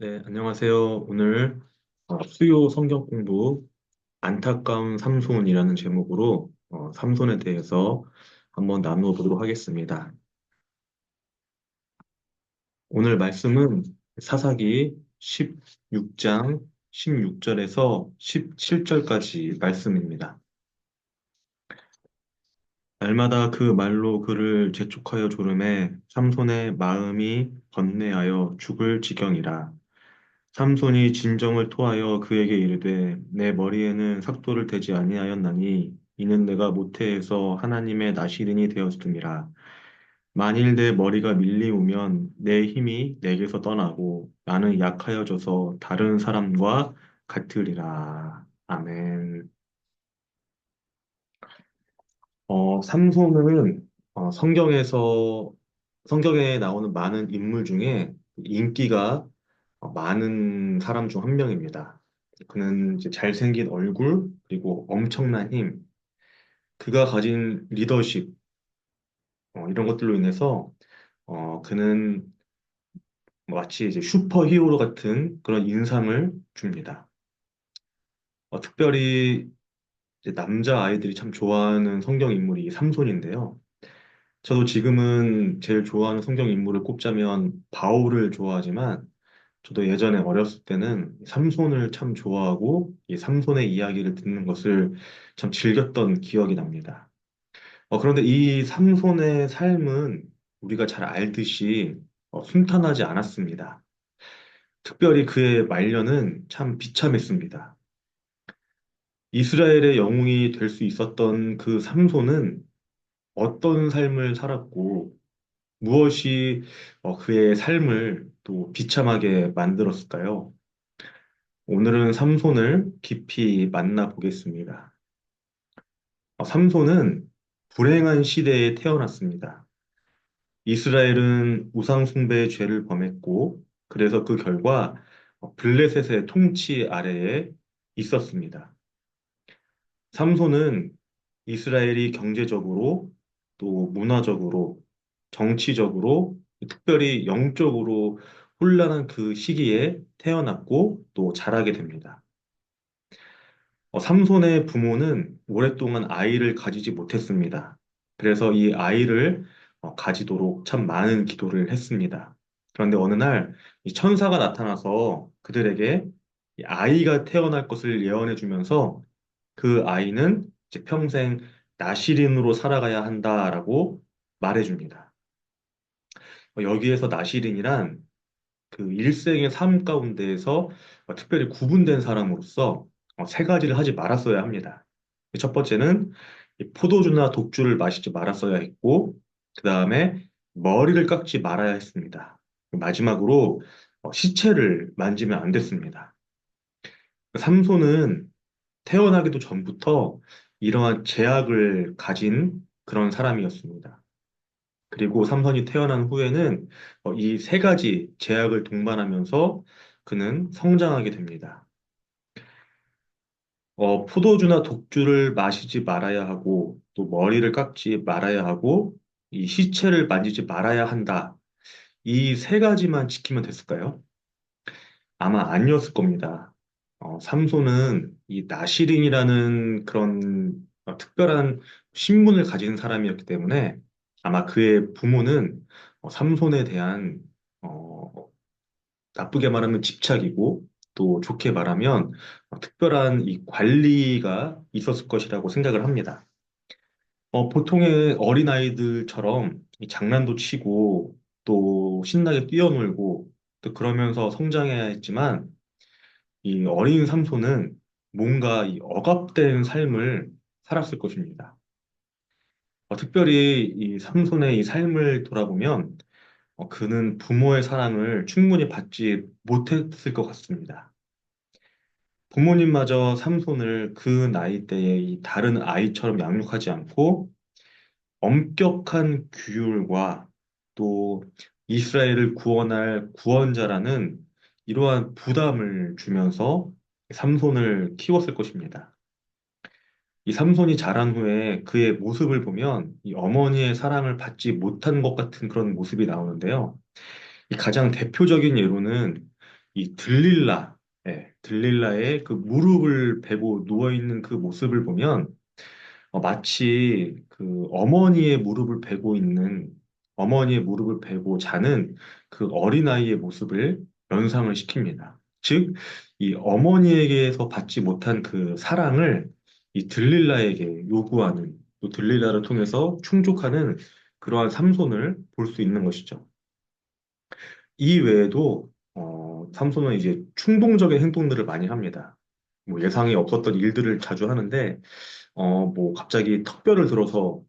네, 안녕하세요. 오늘 수요 성경 공부 안타까운 삼손이라는 제목으로 삼손에 대해서 한번 나누어 보도록 하겠습니다. 오늘 말씀은 사사기 16장 16절에서 17절까지 말씀입니다. 날마다 그 말로 그를 재촉하여 조름해 삼손의 마음이 번뇌하여 죽을 지경이라. 삼손이 진정을 토하여 그에게 이르되 내 머리에는 삭도를 대지 아니하였나니 이는 내가 모태에서 하나님의 나시린이 되었음이라. 만일 내 머리가 밀리우면 내 힘이 내게서 떠나고 나는 약하여져서 다른 사람과 같으리라. 아멘. 삼손은 성경에 나오는 많은 인물 중에 인기가 많은 사람 중 한 명입니다. 그는 이제 잘생긴 얼굴, 그리고 엄청난 힘, 그가 가진 리더십, 이런 것들로 인해서, 그는 마치 이제 슈퍼히어로 같은 그런 인상을 줍니다. 특별히 이제 남자 아이들이 참 좋아하는 성경 인물이 이 삼손인데요. 저도 지금은 제일 좋아하는 성경 인물을 꼽자면 바울을 좋아하지만, 저도 예전에 어렸을 때는 삼손을 참 좋아하고 이 삼손의 이야기를 듣는 것을 참 즐겼던 기억이 납니다. 그런데 이 삼손의 삶은 우리가 잘 알듯이 순탄하지 않았습니다. 특별히 그의 말년은 참 비참했습니다. 이스라엘의 영웅이 될 수 있었던 그 삼손은 어떤 삶을 살았고 무엇이 그의 삶을 또 비참하게 만들었을까요? 오늘은 삼손을 깊이 만나보겠습니다. 삼손은 불행한 시대에 태어났습니다. 이스라엘은 우상숭배의 죄를 범했고, 그래서 그 결과 블레셋의 통치 아래에 있었습니다. 삼손은 이스라엘이 경제적으로 또 문화적으로 정치적으로 특별히 영적으로 혼란한 그 시기에 태어났고 또 자라게 됩니다. 삼손의 부모는 오랫동안 아이를 가지지 못했습니다. 그래서 이 아이를 가지도록 참 많은 기도를 했습니다. 그런데 어느 날 이 천사가 나타나서 그들에게 이 아이가 태어날 것을 예언해 주면서 그 아이는 이제 평생 나시린으로 살아가야 한다라고 말해 줍니다. 여기에서 나시린이란 그 일생의 삶 가운데에서 특별히 구분된 사람으로서 세 가지를 하지 말았어야 합니다. 첫 번째는 이 포도주나 독주를 마시지 말았어야 했고, 그 다음에 머리를 깎지 말아야 했습니다. 마지막으로 시체를 만지면 안 됐습니다. 삼손은 태어나기도 전부터 이러한 제약을 가진 그런 사람이었습니다. 그리고 삼손이 태어난 후에는 이 세 가지 제약을 동반하면서 그는 성장하게 됩니다. 포도주나 독주를 마시지 말아야 하고, 또 머리를 깎지 말아야 하고, 이 시체를 만지지 말아야 한다. 이 세 가지만 지키면 됐을까요? 아마 아니었을 겁니다. 삼손은 이 나시린이라는 그런 특별한 신분을 가진 사람이었기 때문에 아마 그의 부모는 삼손에 대한 어, 나쁘게 말하면 집착이고 또 좋게 말하면 특별한 이 관리가 있었을 것이라고 생각을 합니다. 보통의 어린아이들처럼 이 장난도 치고 또 신나게 뛰어놀고 또 그러면서 성장해야 했지만 이 어린 삼손은 뭔가 이 억압된 삶을 살았을 것입니다. 특별히 이 삼손의 이 삶을 돌아보면 그는 부모의 사랑을 충분히 받지 못했을 것 같습니다. 부모님마저 삼손을 그 나이대에 이 다른 아이처럼 양육하지 않고 엄격한 규율과 또 이스라엘을 구원할 구원자라는 이러한 부담을 주면서 삼손을 키웠을 것입니다. 이 삼손이 자란 후에 그의 모습을 보면 이 어머니의 사랑을 받지 못한 것 같은 그런 모습이 나오는데요. 이 가장 대표적인 예로는 이 들릴라, 들릴라의 그 무릎을 베고 누워있는 그 모습을 보면 마치 그 어머니의 무릎을 베고 자는 그 어린아이의 모습을 연상을 시킵니다. 즉, 이 어머니에게서 받지 못한 그 사랑을 이 들릴라에게 요구하는, 또 들릴라를 통해서 충족하는 그러한 삼손을 볼 수 있는 것이죠. 이 외에도 삼손은 이제 충동적인 행동들을 많이 합니다. 뭐 예상이 없었던 일들을 자주 하는데 뭐 갑자기 턱뼈를 들어서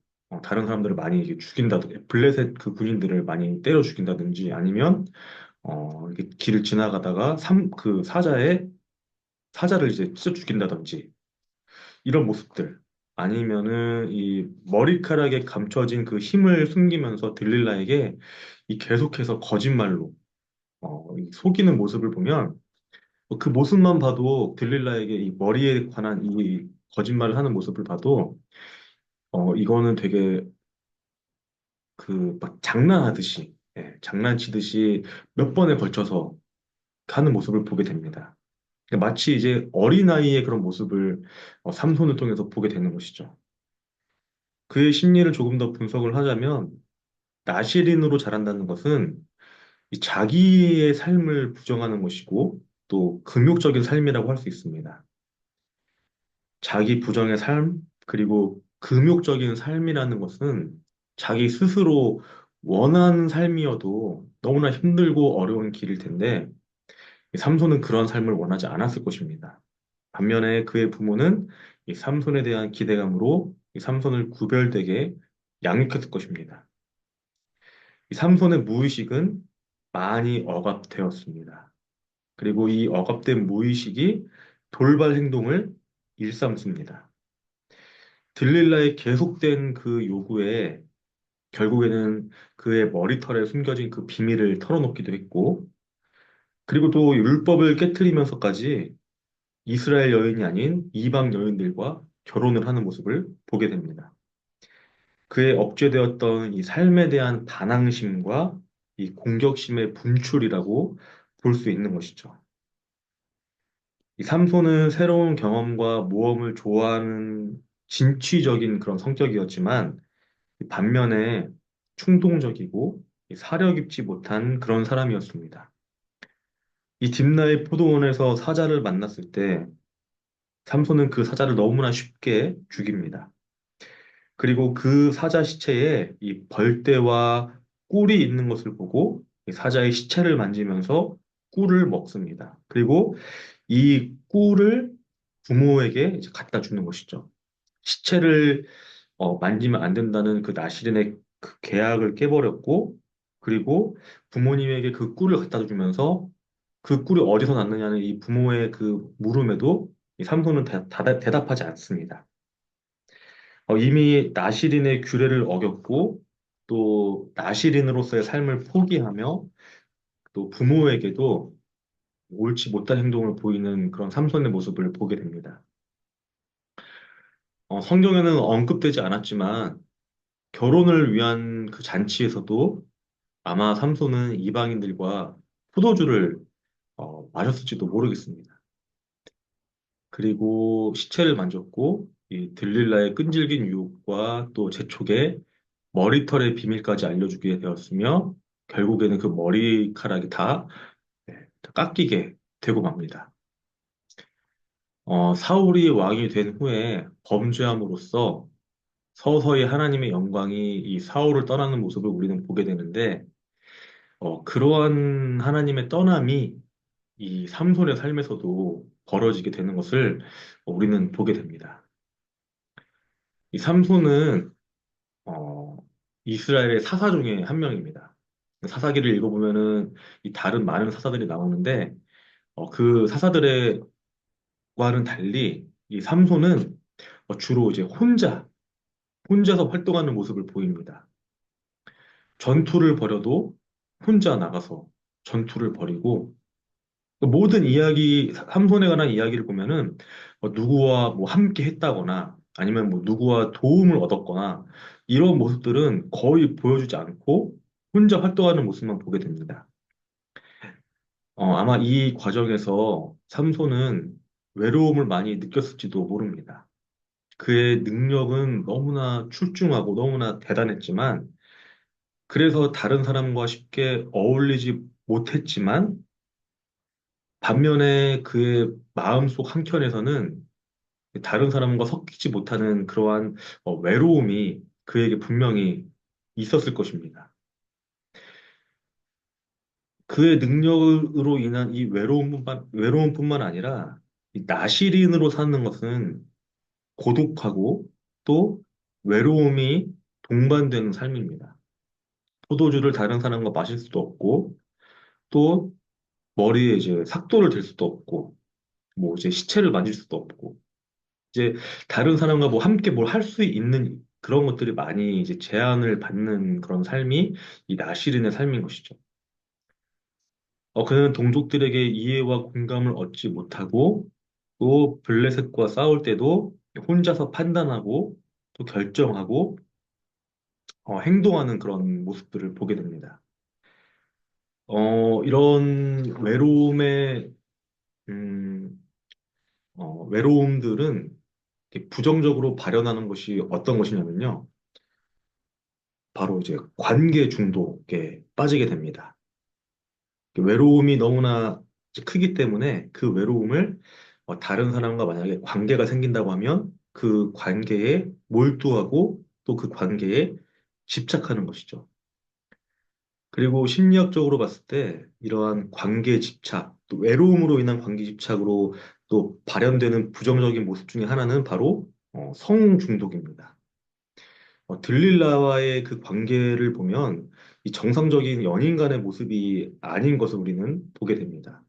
다른 사람들을 많이 이렇게 죽인다든지, 블레셋 그 군인들을 많이 때려 죽인다든지, 아니면 이렇게 길을 지나가다가 그 사자를 이제 찢어 죽인다든지, 이런 모습들. 아니면은 이 머리카락에 감춰진 그 힘을 숨기면서 들릴라에게 이 계속해서 거짓말로 이 속이는 모습을 보면 그 모습만 봐도 들릴라에게 이 머리에 관한 이 거짓말을 하는 모습을 봐도 이거는 되게 그 막 장난하듯이, 장난치듯이 몇 번에 걸쳐서 하는 모습을 보게 됩니다. 마치 이제 어린아이의 그런 모습을 삼손을 통해서 보게 되는 것이죠. 그의 심리를 조금 더 분석을 하자면 나시린으로 자란다는 것은 이 자기의 삶을 부정하는 것이고 또 금욕적인 삶이라고 할 수 있습니다. 자기 부정의 삶, 그리고 금욕적인 삶이라는 것은 자기 스스로 원하는 삶이어도 너무나 힘들고 어려운 길일 텐데, 이 삼손은 그런 삶을 원하지 않았을 것입니다. 반면에 그의 부모는 이 삼손에 대한 기대감으로 이 삼손을 구별되게 양육했을 것입니다. 이 삼손의 무의식은 많이 억압되었습니다. 그리고 이 억압된 무의식이 돌발 행동을 일삼습니다. 들릴라의 계속된 그 요구에 결국에는 그의 머리털에 숨겨진 그 비밀을 털어놓기도 했고, 그리고 또 율법을 깨트리면서까지 이스라엘 여인이 아닌 이방 여인들과 결혼을 하는 모습을 보게 됩니다. 그의 억제되었던 이 삶에 대한 반항심과 이 공격심의 분출이라고 볼 수 있는 것이죠. 이 삼손은 새로운 경험과 모험을 좋아하는 진취적인 그런 성격이었지만, 반면에 충동적이고 사려 깊지 못한 그런 사람이었습니다. 이 딥나의 포도원에서 사자를 만났을 때 삼손은 그 사자를 너무나 쉽게 죽입니다. 그리고 그 사자 시체에 이 벌떼와 꿀이 있는 것을 보고 이 사자의 시체를 만지면서 꿀을 먹습니다. 그리고 이 꿀을 부모에게 이제 갖다 주는 것이죠. 시체를 만지면 안 된다는 그 나시린의 그 계약을 깨버렸고, 그리고 부모님에게 그 꿀을 갖다 주면서 그 꿀이 어디서 났느냐는 이 부모의 그 물음에도 이 삼손은 대답하지 않습니다. 이미 나시린의 규례를 어겼고, 또 나시린으로서의 삶을 포기하며, 또 부모에게도 옳지 못한 행동을 보이는 그런 삼손의 모습을 보게 됩니다. 성경에는 언급되지 않았지만, 결혼을 위한 그 잔치에서도 아마 삼손은 이방인들과 포도주를 마셨을지도 모르겠습니다. 그리고 시체를 만졌고 이 들릴라의 끈질긴 유혹과 또 재촉에 머리털의 비밀까지 알려주게 되었으며, 결국에는 그 머리카락이 다 깎이게 되고 맙니다. 사울이 왕이 된 후에 범죄함으로써 서서히 하나님의 영광이 이 사울을 떠나는 모습을 우리는 보게 되는데, 그러한 하나님의 떠남이 이 삼손의 삶에서도 벌어지게 되는 것을 우리는 보게 됩니다. 이 삼손은 어, 이스라엘의 사사 중에 한 명입니다. 사사기를 읽어보면은 이 다른 많은 사사들이 나오는데 그 사사들과는 달리 이 삼손은 주로 이제 혼자서 활동하는 모습을 보입니다. 전투를 벌여도 혼자 나가서 전투를 벌이고, 모든 이야기, 삼손에 관한 이야기를 보면은 누구와 뭐 함께 했다거나 아니면 뭐 누구와 도움을 얻었거나 이런 모습들은 거의 보여주지 않고 혼자 활동하는 모습만 보게 됩니다. 아마 이 과정에서 삼손은 외로움을 많이 느꼈을지도 모릅니다. 그의 능력은 너무나 출중하고 너무나 대단했지만, 그래서 다른 사람과 쉽게 어울리지 못했지만, 반면에 그의 마음속 한켠에서는 다른 사람과 섞이지 못하는 그러한 외로움이 그에게 분명히 있었을 것입니다. 그의 능력으로 인한 이 외로움뿐만 아니라 이 나시린으로 사는 것은 고독하고 또 외로움이 동반되는 삶입니다. 포도주를 다른 사람과 마실 수도 없고 또 머리에 이제 삭도를 댈 수도 없고 뭐 이제 시체를 만질 수도 없고 이제 다른 사람과 뭐 함께 뭘 할 수 있는 그런 것들이 많이 이제 제한을 받는 그런 삶이 이 나시린의 삶인 것이죠. 그는 동족들에게 이해와 공감을 얻지 못하고 또 블레셋과 싸울 때도 혼자서 판단하고 또 결정하고 행동하는 그런 모습들을 보게 됩니다. 이런 음, 외로움들은 이렇게 부정적으로 발현하는 것이 어떤 것이냐면요. 바로 이제 관계 중독에 빠지게 됩니다. 외로움이 너무나 이제 크기 때문에 그 외로움을 다른 사람과 만약에 관계가 생긴다고 하면 그 관계에 몰두하고 또 그 관계에 집착하는 것이죠. 그리고 심리학적으로 봤을 때 이러한 관계 집착, 또 외로움으로 인한 관계 집착으로 또 발현되는 부정적인 모습 중에 하나는 바로 성 중독입니다. 들릴라와의 그 관계를 보면 이 정상적인 연인 간의 모습이 아닌 것을 우리는 보게 됩니다.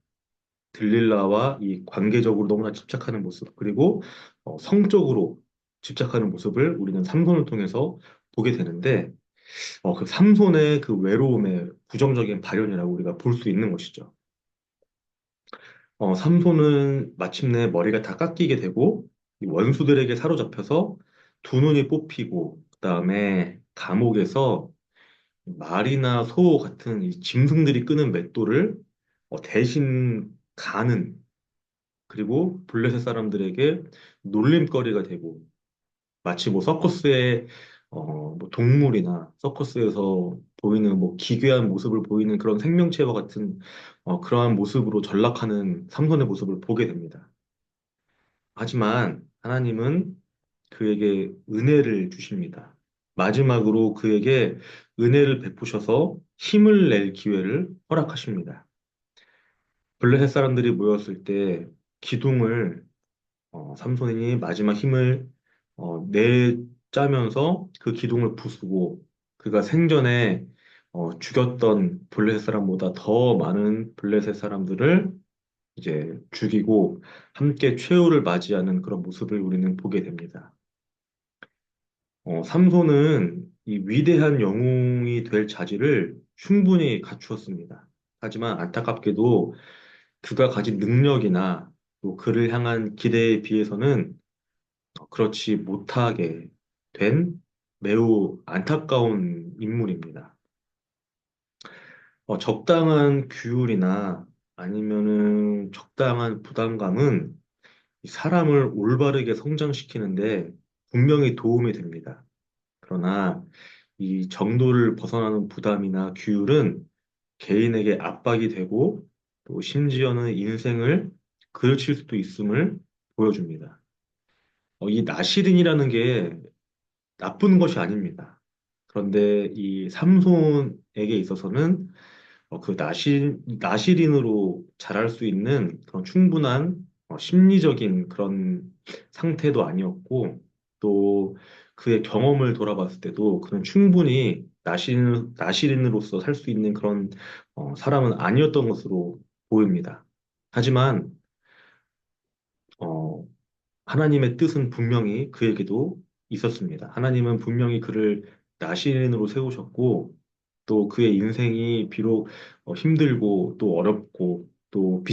들릴라와 이 관계적으로 너무나 집착하는 모습, 그리고 성적으로 집착하는 모습을 우리는 삼손을 통해서 보게 되는데, 그 삼손의 그 외로움의 부정적인 발현이라고 우리가 볼 수 있는 것이죠. 삼손은 마침내 머리가 다 깎이게 되고, 이 원수들에게 사로잡혀서 두 눈이 뽑히고, 그다음에 감옥에서 말이나 소 같은 이 짐승들이 끄는 맷돌을 대신 가는 그리고 블레셋 사람들에게 놀림거리가 되고 마치 뭐 서커스의 뭐 동물이나 서커스에서 보이는 뭐 기괴한 모습을 보이는 그런 생명체와 같은 그러한 모습으로 전락하는 삼손의 모습을 보게 됩니다. 하지만 하나님은 그에게 은혜를 주십니다. 마지막으로 그에게 은혜를 베푸셔서 힘을 낼 기회를 허락하십니다. 블레셋 사람들이 모였을 때 기둥을 삼손이 마지막 힘을 내짜면서 그 기둥을 부수고 그가 생전에 죽였던 블레셋 사람보다 더 많은 블레셋 사람들을 이제 죽이고 함께 최후를 맞이하는 그런 모습을 우리는 보게 됩니다. 삼손은 이 위대한 영웅이 될 자질을 충분히 갖추었습니다. 하지만 안타깝게도 그가 가진 능력이나 또 그를 향한 기대에 비해서는 그렇지 못하게 된 매우 안타까운 인물입니다. 적당한 규율이나 아니면은 적당한 부담감은 이 사람을 올바르게 성장시키는데 분명히 도움이 됩니다. 그러나 이 정도를 벗어나는 부담이나 규율은 개인에게 압박이 되고 또 심지어는 인생을 그르칠 수도 있음을 보여줍니다. 이 나시린이라는 게 나쁜 것이 아닙니다. 그런데 이 삼손에게 있어서는 그 나시린으로 자랄 수 있는 그런 충분한 심리적인 그런 상태도 아니었고, 또 그의 경험을 돌아봤을 때도 그는 충분히 나시린으로서 살 수 있는 그런 사람은 아니었던 것으로 보입니다. 하지만 어, 하나님의 뜻은 분명히 그에게도 있었습니다. 하나님은 분명히 그를 나시린으로 세우셨고, 또 그의 인생이 비록 힘들고 또 어렵고 또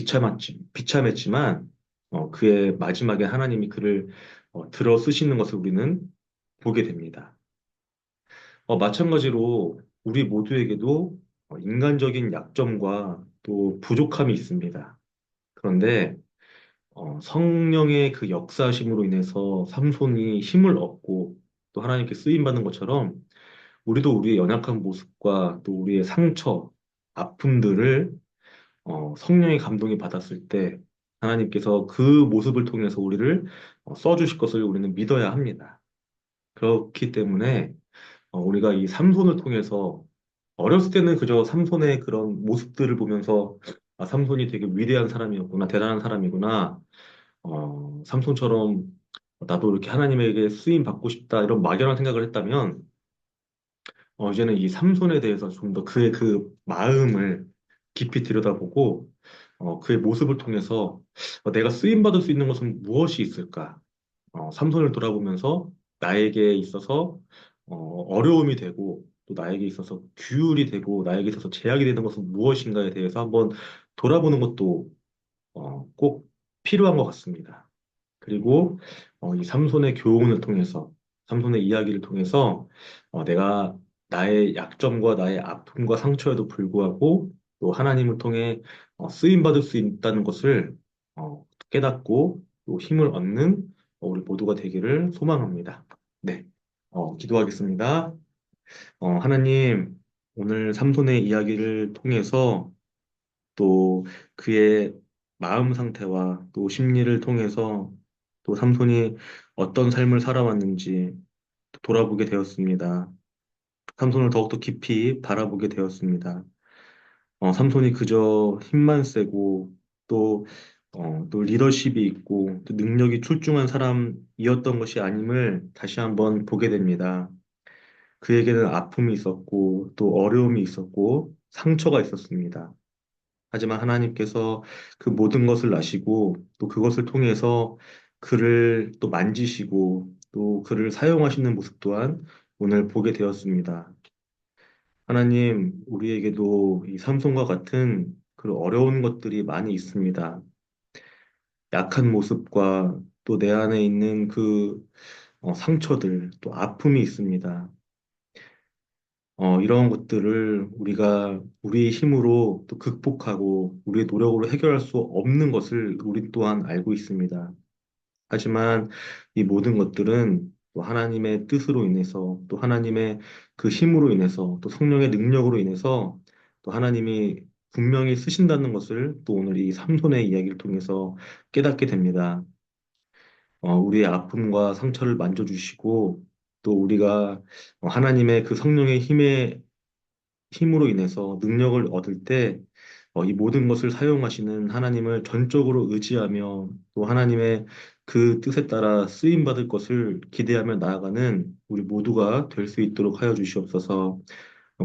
비참했지만, 그의 마지막에 하나님이 그를 들어 쓰시는 것을 우리는 보게 됩니다. 마찬가지로 우리 모두에게도 인간적인 약점과 또 부족함이 있습니다. 그런데 성령의 그 역사심으로 인해서 삼손이 힘을 얻고 또 하나님께 쓰임 받는 것처럼 우리도 우리의 연약한 모습과 또 우리의 상처, 아픔들을 성령의 감동이 받았을 때 하나님께서 그 모습을 통해서 우리를 써주실 것을 우리는 믿어야 합니다. 그렇기 때문에 우리가 이 삼손을 통해서 어렸을 때는 그저 삼손의 그런 모습들을 보면서 아, 삼손이 되게 위대한 사람이었구나, 대단한 사람이구나, 삼손처럼 나도 이렇게 하나님에게 쓰임 받고 싶다 이런 막연한 생각을 했다면 이제는 이 삼손에 대해서 좀 더 그의 그 마음을 깊이 들여다보고 그의 모습을 통해서 내가 쓰임 받을 수 있는 것은 무엇이 있을까? 삼손을 돌아보면서 나에게 있어서 어려움이 되고 또 나에게 있어서 규율이 되고 나에게 있어서 제약이 되는 것은 무엇인가에 대해서 한번 돌아보는 것도 꼭 필요한 것 같습니다. 그리고 이 삼손의 교훈을 통해서 삼손의 이야기를 통해서 내가 나의 약점과 나의 아픔과 상처에도 불구하고 또 하나님을 통해 쓰임 받을 수 있다는 것을 깨닫고 또 힘을 얻는 우리 모두가 되기를 소망합니다. 네, 기도하겠습니다. 하나님, 오늘 삼손의 이야기를 통해서 또 그의 마음 상태와 또 심리를 통해서 또 삼손이 어떤 삶을 살아왔는지 돌아보게 되었습니다. 삼손을 더욱더 깊이 바라보게 되었습니다. 삼손이 그저 힘만 세고 또, 또 리더십이 있고 또 능력이 출중한 사람이었던 것이 아님을 다시 한번 보게 됩니다. 그에게는 아픔이 있었고 또 어려움이 있었고 상처가 있었습니다. 하지만 하나님께서 그 모든 것을 아시고 또 그것을 통해서 그를 또 만지시고 또 그를 사용하시는 모습 또한 오늘 보게 되었습니다. 하나님, 우리에게도 이 삼손과 같은 그 어려운 것들이 많이 있습니다. 약한 모습과 또 내 안에 있는 그 상처들, 또 아픔이 있습니다. 이런 것들을 우리가 우리의 힘으로 또 극복하고 우리의 노력으로 해결할 수 없는 것을 우리 또한 알고 있습니다. 하지만 이 모든 것들은 또 하나님의 뜻으로 인해서 또 하나님의 그 힘으로 인해서 또 성령의 능력으로 인해서 또 하나님이 분명히 쓰신다는 것을 또 오늘 이 삼손의 이야기를 통해서 깨닫게 됩니다. 우리의 아픔과 상처를 만져주시고 또 우리가 하나님의 그 성령의 힘으로 인해서 능력을 얻을 때, 이 모든 것을 사용하시는 하나님을 전적으로 의지하며 또 하나님의 그 뜻에 따라 쓰임 받을 것을 기대하며 나아가는 우리 모두가 될 수 있도록 하여 주시옵소서.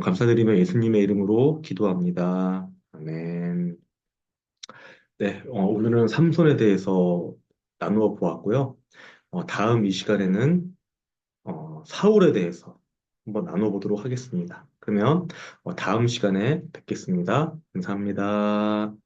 감사드리며 예수님의 이름으로 기도합니다. 아멘. 네, 오늘은 삼손에 대해서 나누어 보았고요. 다음 이 시간에는 사울에 대해서 한번 나눠보도록 하겠습니다. 그러면 다음 시간에 뵙겠습니다. 감사합니다.